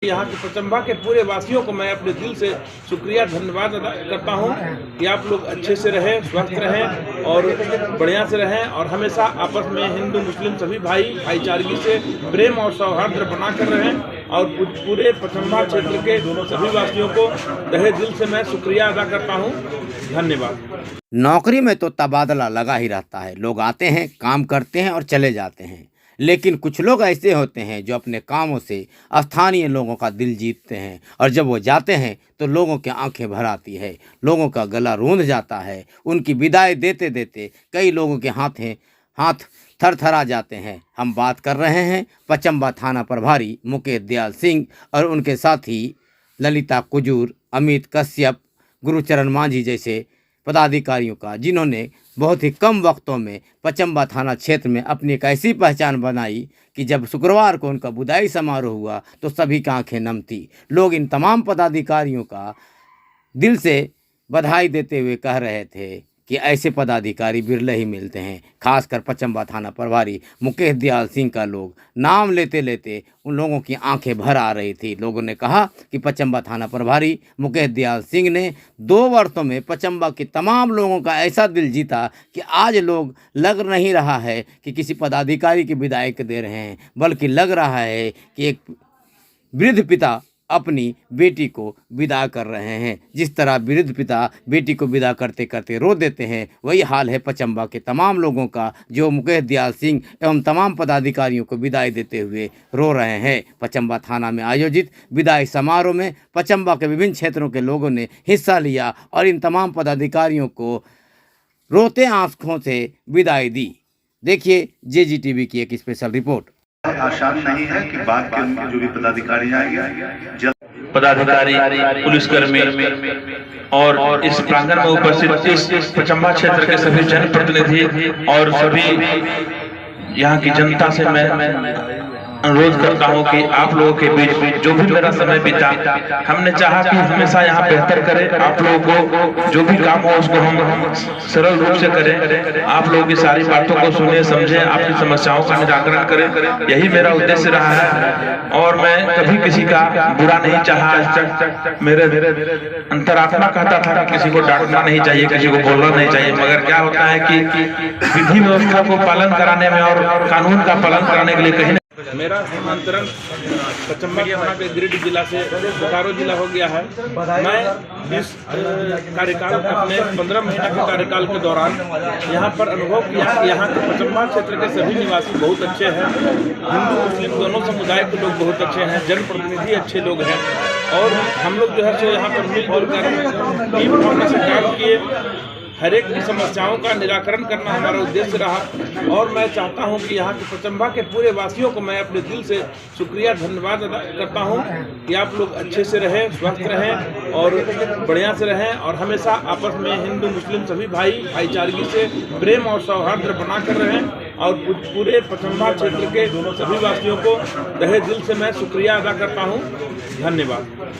यहाँ के पचम्बा के पूरे वासियों को मैं अपने दिल से शुक्रिया धन्यवाद अदा करता हूँ कि आप लोग अच्छे से रहें, स्वस्थ रहें और बढ़िया से रहें और हमेशा आपस में हिंदू मुस्लिम सभी भाईचारगी से प्रेम और सौहार्द बनाकर रहें और पूरे पचम्बा क्षेत्र के सभी वासियों को तहे दिल से मैं शुक्रिया अदा करता हूँ। धन्यवाद। नौकरी में तो तबादला लगा ही रहता है, लोग आते हैं, काम करते हैं और चले जाते हैं। लेकिन कुछ लोग ऐसे होते हैं जो अपने कामों से स्थानीय लोगों का दिल जीतते हैं और जब वो जाते हैं तो लोगों की आंखें भर आती है, लोगों का गला रूंध जाता है। उनकी विदाई देते देते कई लोगों के हाथ थरथरा जाते हैं। हम बात कर रहे हैं पचम्बा थाना प्रभारी मुकेश दयाल सिंह और उनके साथी ललिता कुजूर, अमित कश्यप, गुरुचरण मांझी जैसे पदाधिकारियों का, जिन्होंने बहुत ही कम वक्तों में पचम्बा थाना क्षेत्र में अपनी एक ऐसी पहचान बनाई कि जब शुक्रवार को उनका विदाई समारोह हुआ तो सभी की आंखें नम थी। लोग इन तमाम पदाधिकारियों का दिल से बधाई देते हुए कह रहे थे कि ऐसे पदाधिकारी बिरले ही मिलते हैं। खासकर पचम्बा थाना प्रभारी मुकेश दयाल सिंह का लोग नाम लेते लेते उन लोगों की आंखें भर आ रही थी। लोगों ने कहा कि पचम्बा थाना प्रभारी मुकेश दयाल सिंह ने 2 वर्षों में पचम्बा के तमाम लोगों का ऐसा दिल जीता कि आज लोग लग नहीं रहा है कि किसी पदाधिकारी की विदाई दे रहे हैं, बल्कि लग रहा है कि एक वृद्ध पिता अपनी बेटी को विदा कर रहे हैं। जिस तरह वृद्ध पिता बेटी को विदा करते करते रो देते हैं, वही हाल है पचम्बा के तमाम लोगों का, जो मुकेश दयाल सिंह एवं तमाम पदाधिकारियों को विदाई देते हुए रो रहे हैं। पचम्बा थाना में आयोजित विदाई समारोह में पचम्बा के विभिन्न क्षेत्रों के लोगों ने हिस्सा लिया और इन तमाम पदाधिकारियों को रोते आंखों से विदाई दी। देखिए JGTV की एक स्पेशल रिपोर्ट। आसान नहीं है कि बाद के उनके जो भी पदाधिकारी आएंगे, पदाधिकारी, पुलिसकर्मी और इस प्रांगण में उपस्थित इस पचम्बा क्षेत्र के सभी जनप्रतिनिधि और सभी यहाँ की जनता से मैं अनुरोध करता हूँ कि आप लोगों के बीच जो भी मेरा समय बीता, हमने चाहा कि हमेशा यहाँ बेहतर करें। आप लोगों को जो भी काम हो उसको हम सरल रूप से करें, आप लोगों की सारी बातों को सुने, समझें, आपकी समस्याओं का निराकरण करें। यही मेरा उद्देश्य रहा है और मैं कभी किसी का बुरा नहीं चाहा आज तक। मेरे अंतरात्मा कहता था कि किसी को डांटना नहीं चाहिए, किसी को बोलना नहीं चाहिए, मगर क्या होता है कि विधि व्यवस्था को पालन कराने में और कानून का पालन कराने के लिए कहीं मेरा स्थानांतरण पचम्बा थाना के गिरिडीह जिला से बोकारो जिला हो गया है। मैं इस कार्यकाल अपने 15 महीना के कार्यकाल के दौरान यहाँ पर अनुभव किया कि यहाँ के पचम्बा क्षेत्र के सभी निवासी बहुत अच्छे हैं, हिंदू मुस्लिम दोनों समुदाय के लोग बहुत अच्छे हैं, जनप्रतिनिधि अच्छे लोग हैं और हम लोग जो है सो यहाँ पर मिलजुल कर टीम भावना से काम किए। हर एक की समस्याओं का निराकरण करना हमारा उद्देश्य रहा और मैं चाहता हूं कि यहाँ के पचम्बा के पूरे वासियों को मैं अपने दिल से शुक्रिया धन्यवाद अदा करता हूं कि आप लोग अच्छे से रहें, स्वस्थ रहें और बढ़िया से रहें और हमेशा आपस में हिंदू मुस्लिम सभी भाईचारगी से प्रेम और सौहार्द बनाकर रहें और पूरे पचम्बा क्षेत्र के सभी वासियों को तहे दिल से मैं शुक्रिया अदा करता हूँ। धन्यवाद।